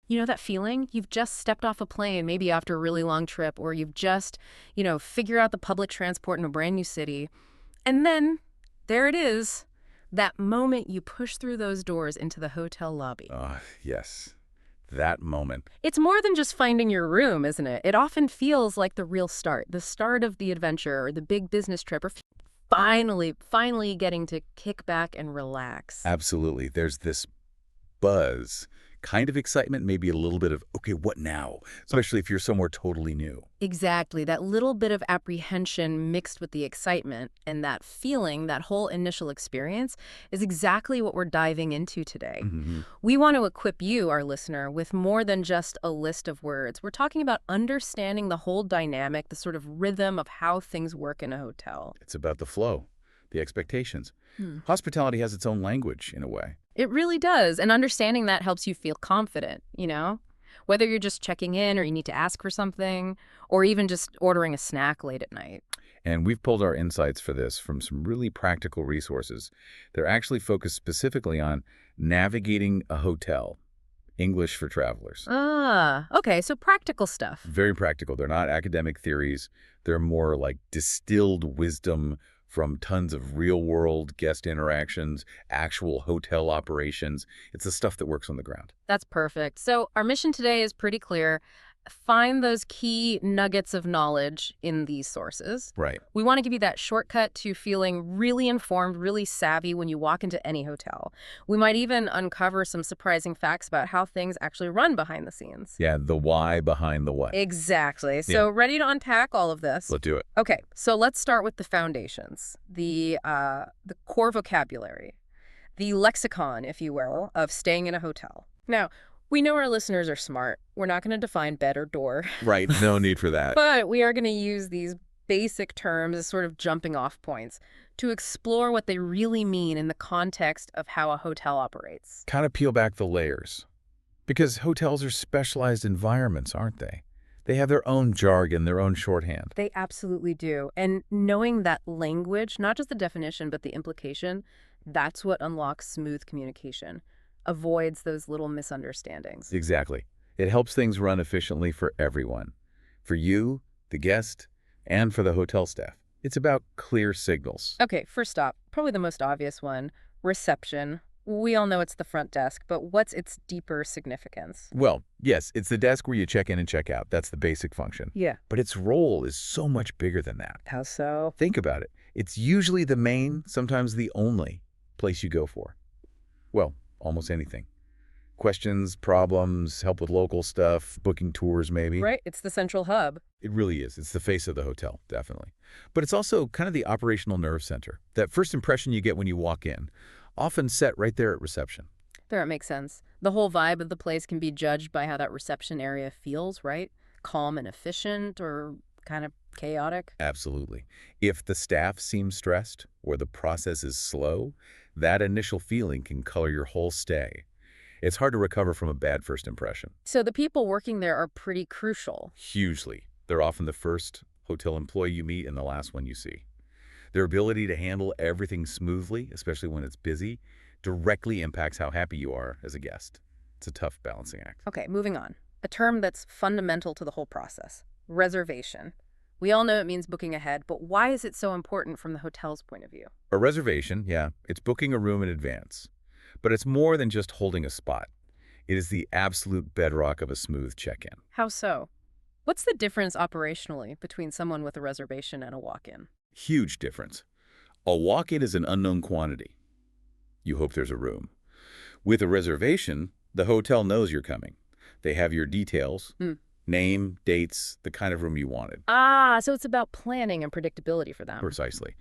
You know that feeling? You've just stepped off a plane, maybe after a really long trip, or you've just, figure out the public transport in a brand new city. And then there it is, that moment you push through those doors into the hotel lobby. Yes. That moment. It's more than just finding your room, isn't it? It often feels like the real start, the start of the adventure or the big business trip, or finally getting to kick back and relax. Absolutely. There's this buzz, kind of excitement, maybe a little bit of, okay, what now? Especially if you're somewhere totally new. Exactly. That little bit of apprehension mixed with the excitement and that feeling, that whole initial experience, is exactly what we're diving into today. We want to equip you, our listener, with more than just a list of words. We're talking about understanding the whole dynamic, the sort of rhythm of how things work in a hotel. It's about the flow, the expectations. Hospitality has its own language, in a way. It really does. And understanding that helps you feel confident, Whether you're just checking in or you need to ask for something, or even just ordering a snack late at night. And we've pulled our insights for this from some really practical resources. They're actually focused specifically on navigating a hotel, English for travelers. Okay, so practical stuff. Very practical. They're not academic theories. They're more like distilled wisdom from tons of real-world guest interactions, actual hotel operations. It's the stuff that works on the ground. That's perfect. So our mission today is pretty clear. Find those key nuggets of knowledge in these sources. Right. We want to give you that shortcut to feeling really informed, really savvy when you walk into any hotel. We might even uncover some surprising facts about how things actually run behind the scenes. Yeah, the why behind the what. Exactly. So ready to unpack all of this? Let's do it. Okay, so let's start with the foundations, the core vocabulary, the lexicon, if you will, of staying in a hotel. Now, we know our listeners are smart. We're not going to define bed or door. Right, no need for that. But we are going to use these basic terms as sort of jumping off points to explore what they really mean in the context of how a hotel operates. Kind of peel back the layers. Because hotels are specialized environments, aren't they? They have their own jargon, their own shorthand. They absolutely do. And knowing that language, not just the definition, but the implication, that's what unlocks smooth communication. Avoids those little misunderstandings. Exactly. It helps things run efficiently for everyone. For you, the guest, and for the hotel staff. It's about clear signals. Okay, first stop, probably the most obvious one, reception. We all know it's the front desk, but what's its deeper significance? Well, yes, it's the desk where you check in and check out. That's the basic function. Yeah. But its role is so much bigger than that. How so? Think about it. It's usually the main, sometimes the only, place you go for. Well, almost anything. Questions, problems, help with local stuff, booking tours maybe. Right, it's the central hub. It really is. It's the face of the hotel, definitely. But it's also kind of the operational nerve center. That first impression you get when you walk in, often set right there at reception. There, it makes sense. The whole vibe of the place can be judged by how that reception area feels, right? Calm and efficient, or kind of chaotic? Absolutely. If the staff seems stressed or the process is slow, that initial feeling can color your whole stay. It's hard to recover from a bad first impression. So the people working there are pretty crucial. Hugely. They're often the first hotel employee you meet and the last one you see. Their ability to handle everything smoothly, especially when it's busy, directly impacts how happy you are as a guest. It's a tough balancing act. Okay, moving on. A term that's fundamental to the whole process. Reservation. We all know it means booking ahead, but why is it so important from the hotel's point of view? A reservation, yeah, it's booking a room in advance. But it's more than just holding a spot. It is the absolute bedrock of a smooth check-in. How so? What's the difference operationally between someone with a reservation and a walk-in? Huge difference. A walk-in is an unknown quantity. You hope there's a room. With a reservation, the hotel knows you're coming. They have your details, name, dates, the kind of room you wanted. So it's about planning and predictability for them. Precisely.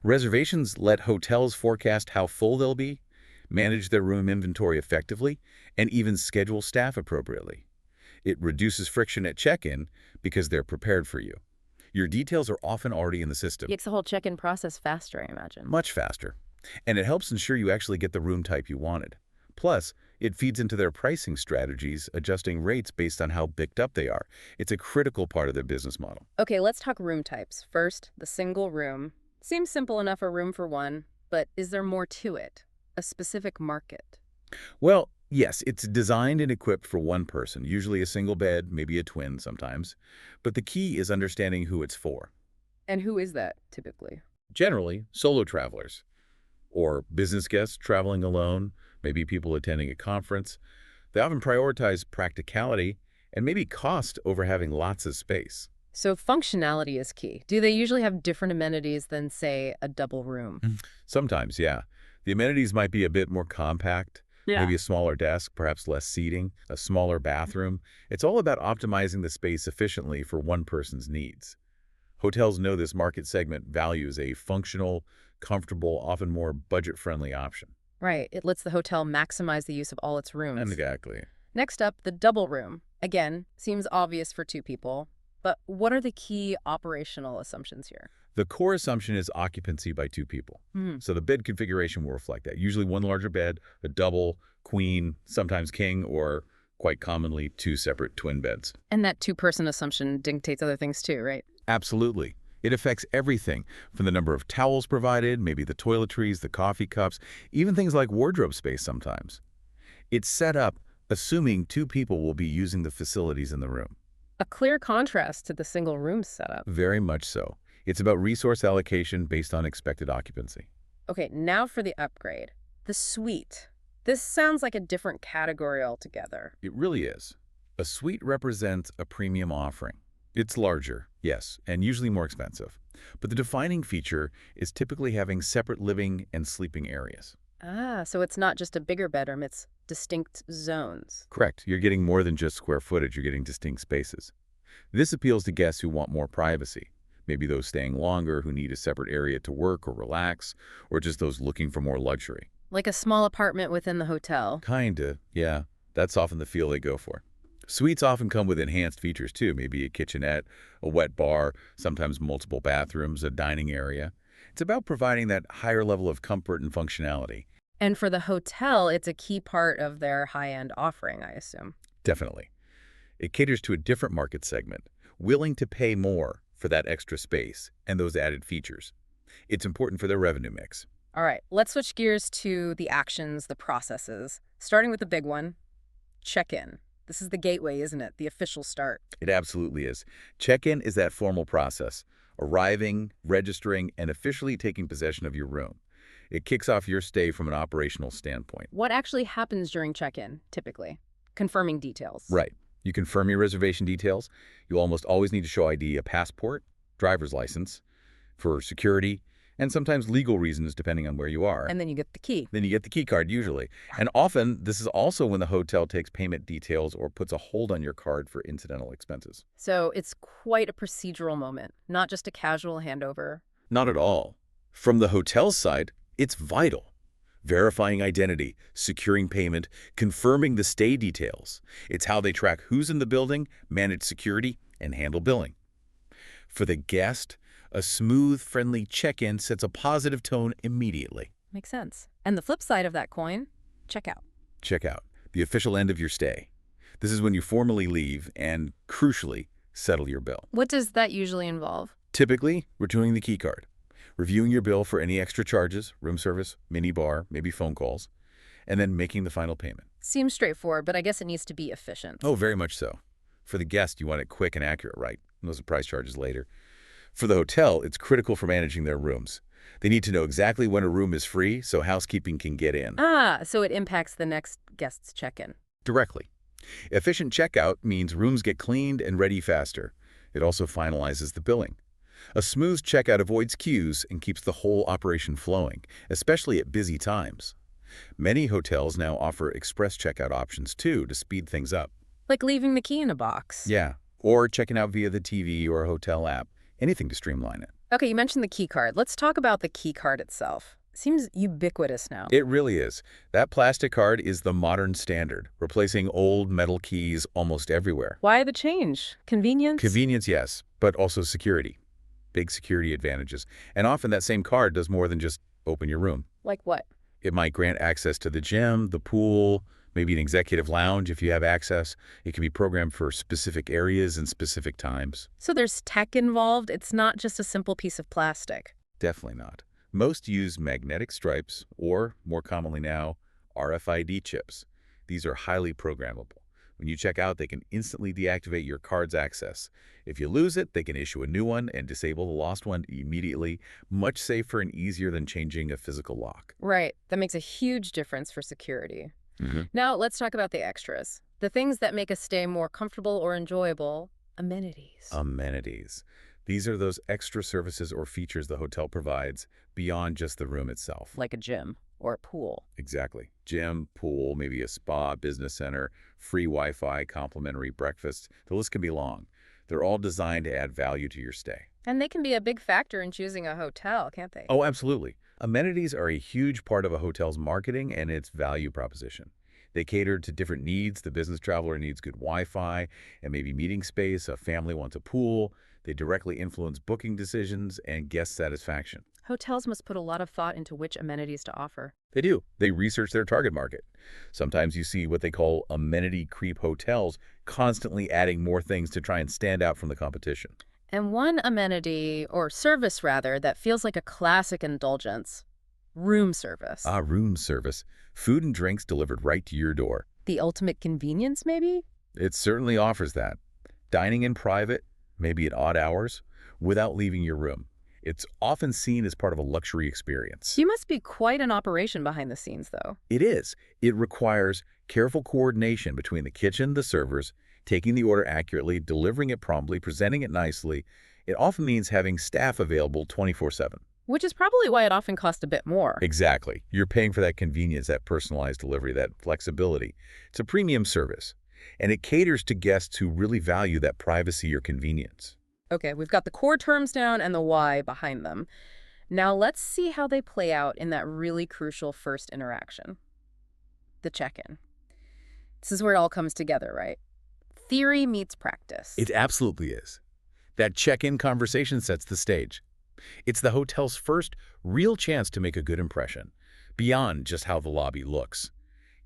Reservations let hotels forecast how full they'll be, manage their room inventory effectively, and even schedule staff appropriately. It reduces friction at check-in because they're prepared for you. Your details are often already in the system. Makes the whole check-in process faster, I imagine. Much faster. And it helps ensure you actually get the room type you wanted. Plus, it feeds into their pricing strategies, adjusting rates based on how bigged up they are. It's a critical part of their business model. Okay, let's talk room types. First, the single room. Seems simple enough, a room for one, but is there more to it? A specific market? Well, Yes, it's designed and equipped for one person, usually a single bed, maybe a twin sometimes. But the key is understanding who it's for. And who is that, typically? Generally, solo travelers or business guests traveling alone, maybe people attending a conference. They often prioritize practicality and maybe cost over having lots of space. So functionality is key. Do they usually have different amenities than, say, a double room? Sometimes, yeah. The amenities might be a bit more compact, maybe a smaller desk, perhaps less seating, a smaller bathroom. It's all about optimizing the space efficiently for one person's needs. Hotels know this market segment values a functional, comfortable, often more budget-friendly option. Right. It lets the hotel maximize the use of all its rooms. Exactly. Next up, the double room. Again, seems obvious for two people. But what are the key operational assumptions here? The core assumption is occupancy by two people. So the bed configuration will reflect that. Usually one larger bed, a double, queen, sometimes king, or quite commonly two separate twin beds. And that two-person assumption dictates other things too, right? Absolutely. It affects everything from the number of towels provided, maybe the toiletries, the coffee cups, even things like wardrobe space sometimes. It's set up assuming two people will be using the facilities in the room. A clear contrast to the single room setup. Very much so. It's about resource allocation based on expected occupancy. Okay, now for the upgrade. The suite. This sounds like a different category altogether. It really is. A suite represents a premium offering. It's larger, yes, and usually more expensive. But the defining feature is typically having separate living and sleeping areas. Ah, so it's not just a bigger bedroom, it's distinct zones. Correct. You're getting more than just square footage. You're getting distinct spaces. This appeals to guests who want more privacy. Maybe those staying longer who need a separate area to work or relax, or just those looking for more luxury. Like a small apartment within the hotel. Kinda, yeah. That's often the feel they go for. Suites often come with enhanced features too, maybe a kitchenette, a wet bar, sometimes multiple bathrooms, a dining area. It's about providing that higher level of comfort and functionality. And for the hotel, it's a key part of their high-end offering, I assume. Definitely. It caters to a different market segment, willing to pay more for that extra space and those added features. It's important for their revenue mix. All right, let's switch gears to the actions, the processes. Starting with the big one, check-in. This is the gateway, isn't it? The official start. It absolutely is. Check-in is that formal process, arriving, registering, and officially taking possession of your room. It kicks off your stay from an operational standpoint. What actually happens during check-in, typically? Confirming details. Right. You confirm your reservation details. You almost always need to show ID, a passport, driver's license, for security, and sometimes legal reasons depending on where you are. And then you get the key. Then you get the key card usually. And often this is also when the hotel takes payment details or puts a hold on your card for incidental expenses. So it's quite a procedural moment, not just a casual handover. Not at all. From the hotel's side, it's vital. Verifying identity, securing payment, confirming the stay details. It's how they track who's in the building, manage security, and handle billing. For the guest, a smooth, friendly check-in sets a positive tone immediately. Makes sense. And the flip side of that coin, checkout. Checkout, the official end of your stay. This is when you formally leave and, crucially, settle your bill. What does that usually involve? Typically, returning the key card, reviewing your bill for any extra charges, room service, minibar, maybe phone calls, and then making the final payment. Seems straightforward, but I guess it needs to be efficient. Oh, very much so. For the guest, you want it quick and accurate, right? No surprise charges later. For the hotel, it's critical for managing their rooms. They need to know exactly when a room is free so housekeeping can get in. Ah, so it impacts the next guest's check-in. Directly. Efficient checkout means rooms get cleaned and ready faster. It also finalizes the billing. A smooth checkout avoids queues and keeps the whole operation flowing, especially at busy times. Many hotels now offer express checkout options too to speed things up. Like leaving the key in a box. Yeah, or checking out via the TV or a hotel app. Anything to streamline it. Okay, you mentioned the key card. Let's talk about the key card itself. Seems ubiquitous now. It really is. That plastic card is the modern standard, replacing old metal keys almost everywhere. Why the change? Convenience? Convenience, yes, but also security. Big security advantages. And often that same card does more than just open your room. Like what? It might grant access to the gym, the pool, maybe an executive lounge if you have access. It can be programmed for specific areas and specific times. So there's tech involved? It's not just a simple piece of plastic? Definitely not. Most use magnetic stripes or, more commonly now, RFID chips. These are highly programmable. When you check out, they can instantly deactivate your card's access. If you lose it, they can issue a new one and disable the lost one immediately, much safer and easier than changing a physical lock. Right. That makes a huge difference for security. Mm-hmm. Now, let's talk about the extras. The things that make a stay more comfortable or enjoyable. Amenities. Amenities. These are those extra services or features the hotel provides beyond just the room itself. Like a gym or a pool. Exactly. Gym, pool, maybe a spa, business center, free Wi-Fi, complimentary breakfast. The list can be long. They're all designed to add value to your stay. And they can be a big factor in choosing a hotel, can't they? Oh, absolutely. Amenities are a huge part of a hotel's marketing and its value proposition. They cater to different needs. The business traveler needs good Wi-Fi and maybe meeting space. A family wants a pool. They directly influence booking decisions and guest satisfaction. Hotels must put a lot of thought into which amenities to offer. They do. They research their target market. Sometimes you see what they call amenity creep hotels constantly adding more things to try and stand out from the competition. And one amenity, or service rather, that feels like a classic indulgence. Room service. Room service. Food and drinks delivered right to your door. The ultimate convenience, maybe? It certainly offers that. Dining in private, maybe at odd hours, without leaving your room. It's often seen as part of a luxury experience. You must be quite an operation behind the scenes, though. It is. It requires careful coordination between the kitchen, the servers, taking the order accurately, delivering it promptly, presenting it nicely. It often means having staff available 24/7. Which is probably why it often costs a bit more. Exactly. You're paying for that convenience, that personalized delivery, that flexibility. It's a premium service, and it caters to guests who really value that privacy or convenience. Okay, we've got the core terms down and the why behind them. Now let's see how they play out in that really crucial first interaction. The check-in. This is where it all comes together, right? Theory meets practice. It absolutely is. That check-in conversation sets the stage. It's the hotel's first real chance to make a good impression, beyond just how the lobby looks.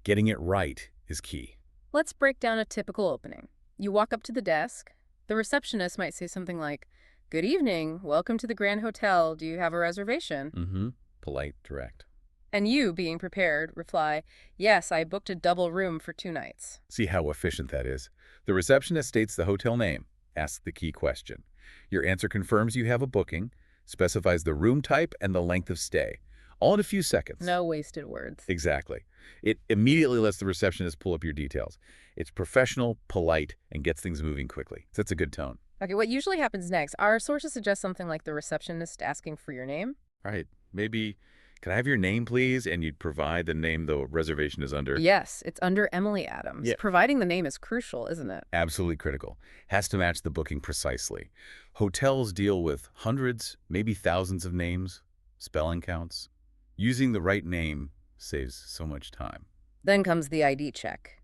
Getting it right is key. Let's break down a typical opening. You walk up to the desk. The receptionist might say something like, "Good evening, welcome to the Grand Hotel. Do you have a reservation?" Mm-hmm. Polite, direct. And you, being prepared, reply, "Yes, I booked a double room for 2 nights." See how efficient that is. The receptionist states the hotel name, asks the key question. Your answer confirms you have a booking, specifies the room type and the length of stay, all in a few seconds. No wasted words. Exactly. It immediately lets the receptionist pull up your details. It's professional, polite, and gets things moving quickly. Sets a good tone. Okay, what usually happens next? Our sources suggest something like the receptionist asking for your name. All right, maybe, can I have your name, please? And you'd provide the name the reservation is under. Yes, it's under Emily Adams. Yeah. Providing the name is crucial, isn't it? Absolutely critical. Has to match the booking precisely. Hotels deal with hundreds, maybe thousands of names, spelling counts. Using the right name saves so much time. Then comes the ID check.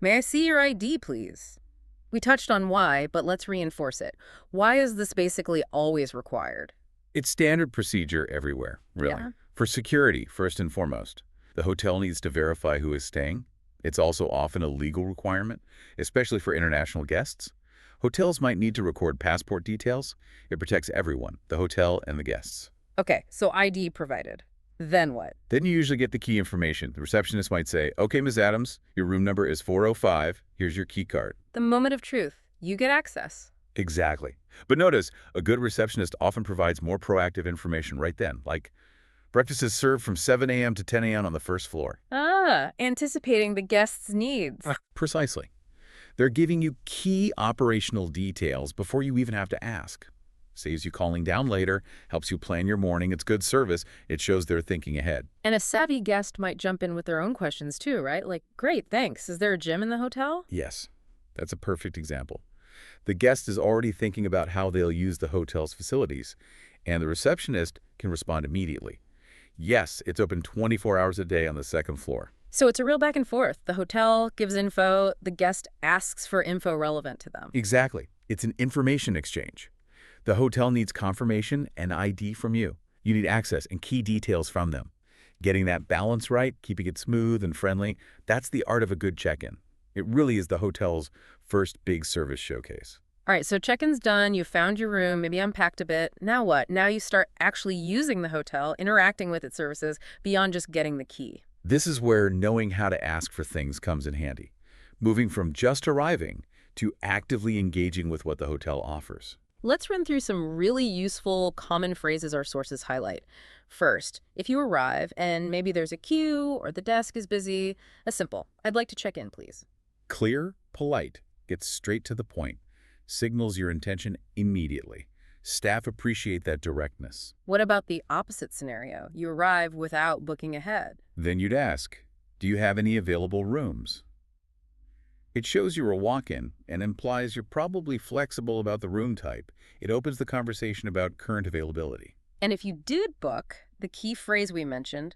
"May I see your ID, please?" We touched on why, but let's reinforce it. Why is this basically always required? It's standard procedure everywhere, really. Yeah. For security, first and foremost. The hotel needs to verify who is staying. It's also often a legal requirement, especially for international guests. Hotels might need to record passport details. It protects everyone, the hotel and the guests. Okay, so ID provided. Then what? Then you usually get the key information. The receptionist might say, "Okay, Ms. Adams, your room number is 405. Here's your key card." The moment of truth. You get access. Exactly. But notice, a good receptionist often provides more proactive information right then, like breakfast is served from 7 a.m. to 10 a.m. on the first floor. Anticipating the guest's needs. Precisely. They're giving you key operational details before you even have to ask. Saves you calling down later, helps you plan your morning. It's good service. It shows they're thinking ahead. And a savvy guest might jump in with their own questions too, right? Like, "Great, thanks. Is there a gym in the hotel?" Yes, that's a perfect example. The guest is already thinking about how they'll use the hotel's facilities, and the receptionist can respond immediately. Yes, it's open 24 hours a day on the second floor. So it's a real back and forth. The hotel gives info, the guest asks for info relevant to them. Exactly. It's an information exchange. The hotel needs confirmation and ID from you. You need access and key details from them. Getting that balance right, keeping it smooth and friendly, that's the art of a good check-in. It really is the hotel's first big service showcase. All right, so check-in's done, you found your room, maybe unpacked a bit. Now what? Now you start actually using the hotel, interacting with its services beyond just getting the key. This is where knowing how to ask for things comes in handy, moving from just arriving to actively engaging with what the hotel offers. Let's run through some really useful, common phrases our sources highlight. First, if you arrive and maybe there's a queue or the desk is busy, a simple, "I'd like to check in, please." Clear, polite, gets straight to the point, signals your intention immediately. Staff appreciate that directness. What about the opposite scenario? You arrive without booking ahead. Then you'd ask, do you have any available rooms? It shows you're a walk-in and implies you're probably flexible about the room type. It opens the conversation about current availability. And if you did book, the key phrase we mentioned,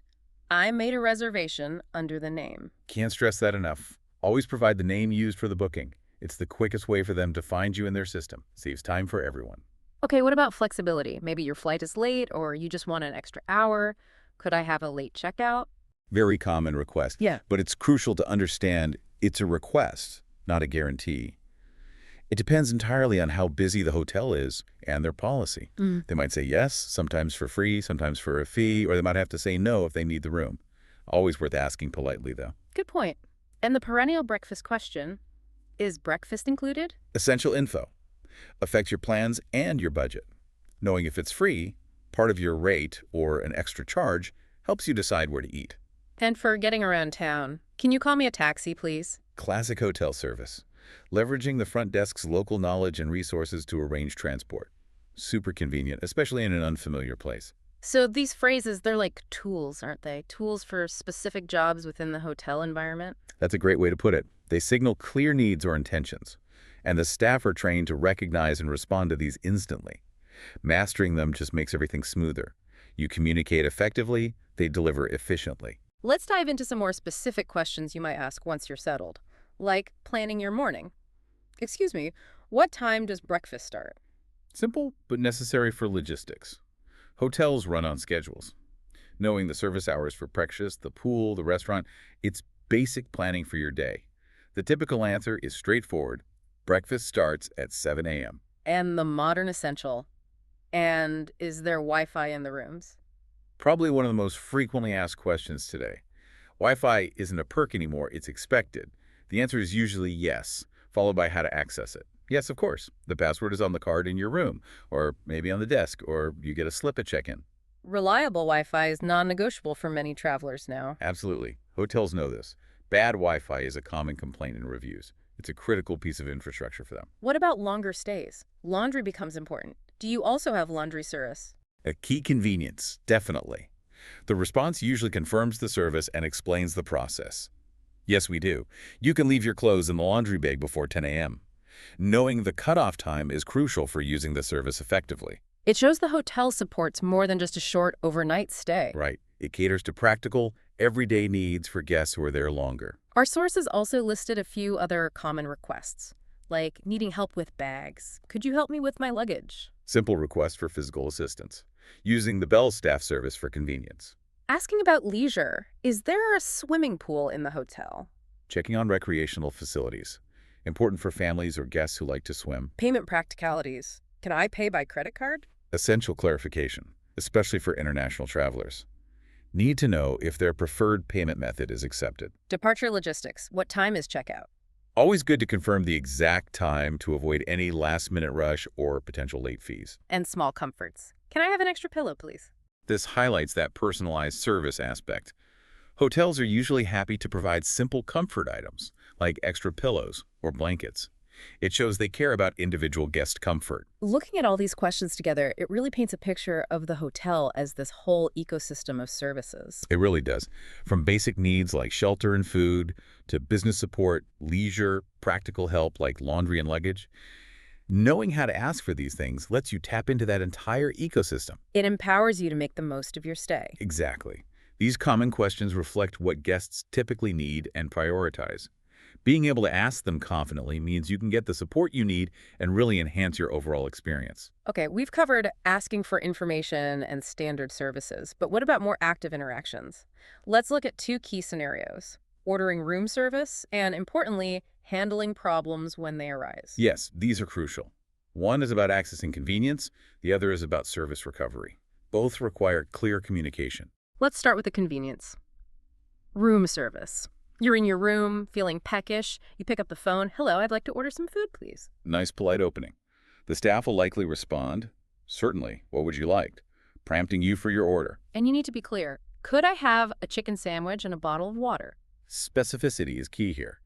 "I made a reservation under the name." Can't stress that enough. Always provide the name used for the booking. It's the quickest way for them to find you in their system. Saves time for everyone. Okay, what about flexibility? Maybe your flight is late or you just want an extra hour. Could I have a late checkout? Very common request. Yeah. But it's crucial to understand it's a request, not a guarantee. It depends entirely on how busy the hotel is and their policy. They might say yes, sometimes for free, sometimes for a fee, or they might have to say no if they need the room. Always worth asking politely, though. Good point. And the perennial breakfast question, is breakfast included? Essential info. Affects your plans and your budget. Knowing if it's free, part of your rate, or an extra charge, helps you decide where to eat. And for getting around town, can you call me a taxi, please? Classic hotel service. Leveraging the front desk's local knowledge and resources to arrange transport. Super convenient, especially in an unfamiliar place. So these phrases, they're like tools, aren't they? Tools for specific jobs within the hotel environment? That's a great way to put it. They signal clear needs or intentions, and the staff are trained to recognize and respond to these instantly. Mastering them just makes everything smoother. You communicate effectively, they deliver efficiently. Let's dive into some more specific questions you might ask once you're settled, like planning your morning. Excuse me, what time does breakfast start? Simple, but necessary for logistics. Hotels run on schedules. Knowing the service hours for breakfast, the pool, the restaurant, it's basic planning for your day. The typical answer is straightforward. Breakfast starts at 7 a.m. And the modern essential. And is there Wi-Fi in the rooms? Probably one of the most frequently asked questions today. Wi-Fi isn't a perk anymore, it's expected. The answer is usually yes, followed by how to access it. Yes, of course. The password is on the card in your room, or maybe on the desk, or you get a slip at check-in. Reliable Wi-Fi is non-negotiable for many travelers now. Absolutely. Hotels know this. Bad Wi-Fi is a common complaint in reviews. It's a critical piece of infrastructure for them. What about longer stays? Laundry becomes important. Do you also have laundry service? A key convenience, definitely. The response usually confirms the service and explains the process. Yes, we do. You can leave your clothes in the laundry bag before 10 a.m. Knowing the cutoff time is crucial for using the service effectively. It shows the hotel supports more than just a short overnight stay. Right. It caters to practical, everyday needs for guests who are there longer. Our sources also listed a few other common requests, like needing help with bags. Could you help me with my luggage? Simple request for physical assistance. Using the bell staff service for convenience. Asking about leisure. Is there a swimming pool in the hotel? Checking on recreational facilities. Important for families or guests who like to swim. Payment practicalities. Can I pay by credit card? Essential clarification, especially for international travelers. Need to know if their preferred payment method is accepted. Departure logistics. What time is checkout? Always good to confirm the exact time to avoid any last-minute rush or potential late fees. And small comforts. Can I have an extra pillow, please? This highlights that personalized service aspect. Hotels are usually happy to provide simple comfort items, like extra pillows or blankets. It shows they care about individual guest comfort. Looking at all these questions together, it really paints a picture of the hotel as this whole ecosystem of services. It really does. From basic needs like shelter and food, to business support, leisure, practical help like laundry and luggage. Knowing how to ask for these things lets you tap into that entire ecosystem. It empowers you to make the most of your stay. Exactly. These common questions reflect what guests typically need and prioritize. Being able to ask them confidently means you can get the support you need and really enhance your overall experience. Okay, we've covered asking for information and standard services, but what about more active interactions? Let's look at two key scenarios: ordering room service and, importantly, handling problems when they arise. Yes, these are crucial. One is about accessing convenience, the other is about service recovery. Both require clear communication. Let's start with the convenience. Room service. You're in your room, feeling peckish. You pick up the phone. Hello, I'd like to order some food, please. Nice, polite opening. The staff will likely respond, certainly, what would you like? Prompting you for your order. And you need to be clear. Could I have a chicken sandwich and a bottle of water? Specificity is key here.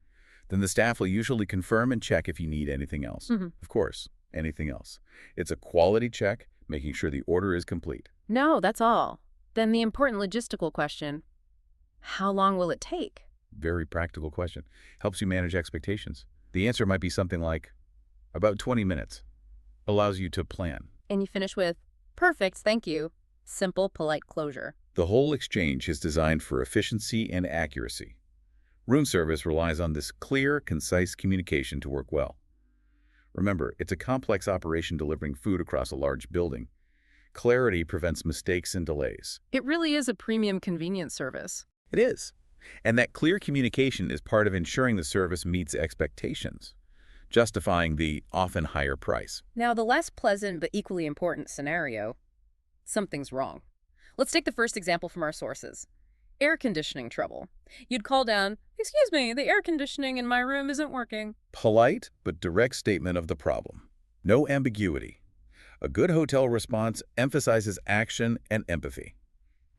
Then the staff will usually confirm and check if you need anything else. Of course, anything else. It's a quality check, making sure the order is complete. No, that's all. Then the important logistical question, how long will it take? Very practical question. Helps you manage expectations. The answer might be something like, about 20 minutes. Allows you to plan. And you finish with, perfect, thank you. Simple, polite closure. The whole exchange is designed for efficiency and accuracy. Room service relies on this clear, concise communication to work well. Remember, it's a complex operation delivering food across a large building. Clarity prevents mistakes and delays. It really is a premium convenience service. It is. And that clear communication is part of ensuring the service meets expectations, justifying the often higher price. Now, the less pleasant but equally important scenario, something's wrong. Let's take the first example from our sources. Air conditioning trouble. You'd call down, excuse me, the air conditioning in my room isn't working. Polite but direct statement of the problem. No ambiguity. A good hotel response emphasizes action and empathy.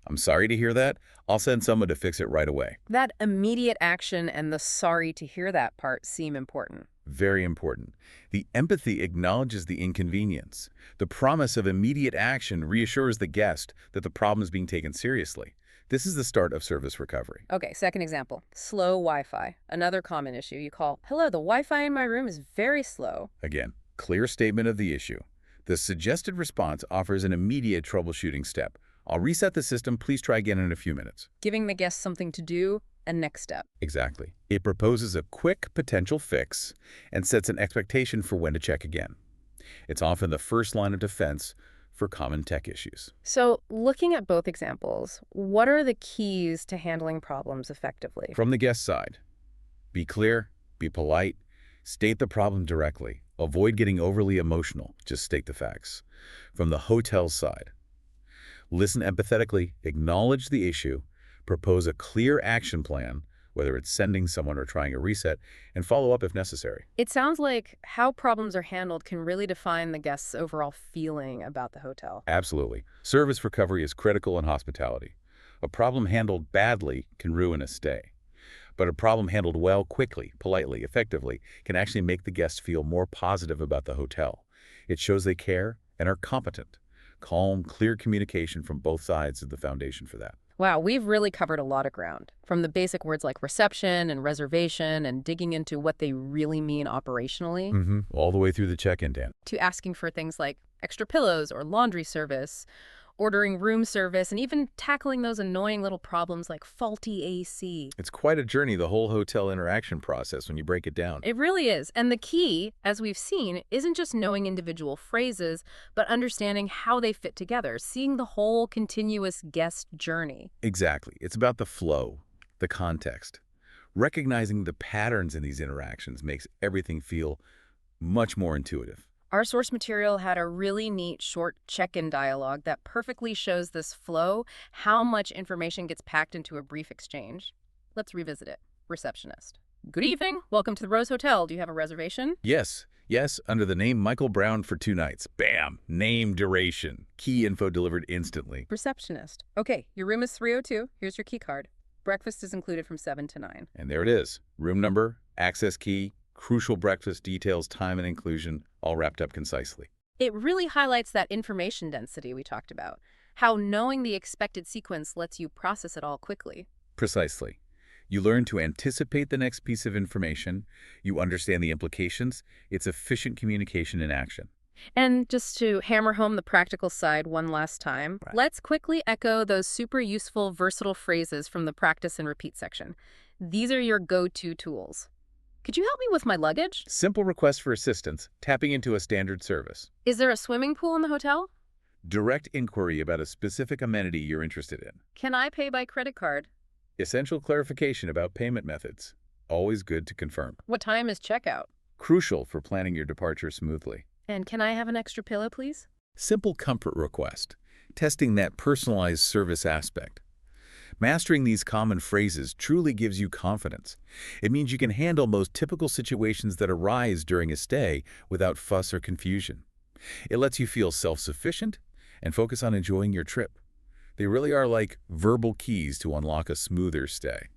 I'm sorry to hear that. I'll send someone to fix it right away. That immediate action and the sorry to hear that part seem important. Very important. The empathy acknowledges the inconvenience. The promise of immediate action reassures the guest that the problem is being taken seriously. This is the start of service recovery. Okay, second example. Slow Wi-Fi. Another common issue. You call, hello, the Wi-Fi in my room is very slow. Again, clear statement of the issue. The suggested response offers an immediate troubleshooting step. I'll reset the system. Please try again in a few minutes. Giving the guest something to do, a next step. Exactly. It proposes a quick potential fix and sets an expectation for when to check again. It's often the first line of defense for common tech issues. So, looking at both examples, what are the keys to handling problems effectively? From the guest side, be clear, be polite, state the problem directly. Avoid getting overly emotional, just state the facts. From the hotel side, listen empathetically, acknowledge the issue, propose a clear action plan, whether it's sending someone or trying a reset, and follow up if necessary. It sounds like how problems are handled can really define the guest's overall feeling about the hotel. Absolutely. Service recovery is critical in hospitality. A problem handled badly can ruin a stay. But a problem handled well, quickly, politely, effectively, can actually make the guest feel more positive about the hotel. It shows they care and are competent. Calm, clear communication from both sides is the foundation for that. Wow, we've really covered a lot of ground, from the basic words like reception and reservation and digging into what they really mean operationally, All the way through the check-in, Dan. to asking for things like extra pillows or laundry service, ordering room service, and even tackling those annoying little problems like faulty AC. It's quite a journey, the whole hotel interaction process, when you break it down. It really is. And the key, as we've seen, isn't just knowing individual phrases, but understanding how they fit together, seeing the whole continuous guest journey. Exactly. It's about the flow, the context. Recognizing the patterns in these interactions makes everything feel much more intuitive. Our source material had a really neat short check-in dialogue that perfectly shows this flow, how much information gets packed into a brief exchange. Let's revisit it. Receptionist. Good evening. Welcome to the Rose Hotel. Do you have a reservation? Yes, under the name Michael Brown for 2 nights. Bam! Name, duration. Key info delivered instantly. Receptionist. Okay, your room is 302. Here's your key card. Breakfast is included from 7 to 9. And there it is. Room number, access key, crucial breakfast details, time and inclusion, all wrapped up concisely. It really highlights that information density we talked about, how knowing the expected sequence lets you process it all quickly. Precisely. You learn to anticipate the next piece of information, you understand the implications, it's efficient communication in action. And just to hammer home the practical side one last time, let's quickly echo those super useful, versatile phrases from the practice and repeat section. These are your go-to tools. Could you help me with my luggage? Simple request for assistance, tapping into a standard service. Is there a swimming pool in the hotel? Direct inquiry about a specific amenity you're interested in. Can I pay by credit card? Essential clarification about payment methods. Always good to confirm. What time is checkout? Crucial for planning your departure smoothly. And can I have an extra pillow, please? Simple comfort request, testing that personalized service aspect. Mastering these common phrases truly gives you confidence. It means you can handle most typical situations that arise during a stay without fuss or confusion. It lets you feel self-sufficient and focus on enjoying your trip. They really are like verbal keys to unlock a smoother stay.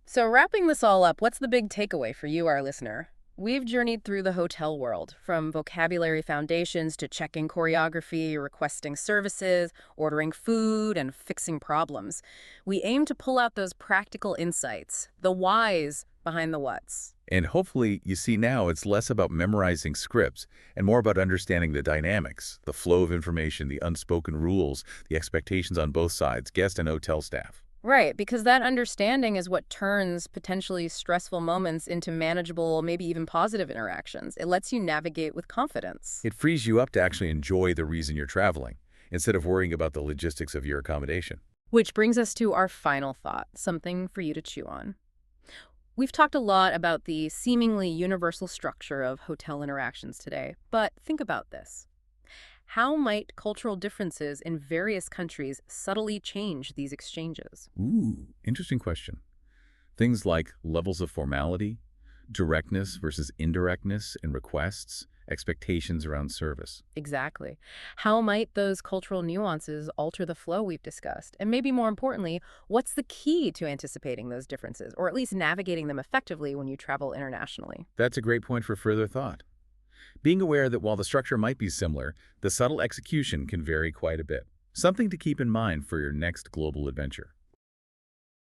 So wrapping this all up, what's the big takeaway for you, our listener? We've journeyed through the hotel world, from vocabulary foundations to checking choreography, requesting services, ordering food, and fixing problems. We aim to pull out those practical insights, the whys behind the whats. And hopefully you see now it's less about memorizing scripts and more about understanding the dynamics, the flow of information, the unspoken rules, the expectations on both sides, guest and hotel staff. Right, because that understanding is what turns potentially stressful moments into manageable, maybe even positive interactions. It lets you navigate with confidence. It frees you up to actually enjoy the reason you're traveling, instead of worrying about the logistics of your accommodation. Which brings us to our final thought, something for you to chew on. We've talked a lot about the seemingly universal structure of hotel interactions today, but think about this. How might cultural differences in various countries subtly change these exchanges? Ooh, interesting question. Things like levels of formality, directness versus indirectness in requests, expectations around service. Exactly. How might those cultural nuances alter the flow we've discussed? And maybe more importantly, what's the key to anticipating those differences, or at least navigating them effectively when you travel internationally? That's a great point for further thought. Being aware that while the structure might be similar, the subtle execution can vary quite a bit. Something to keep in mind for your next global adventure.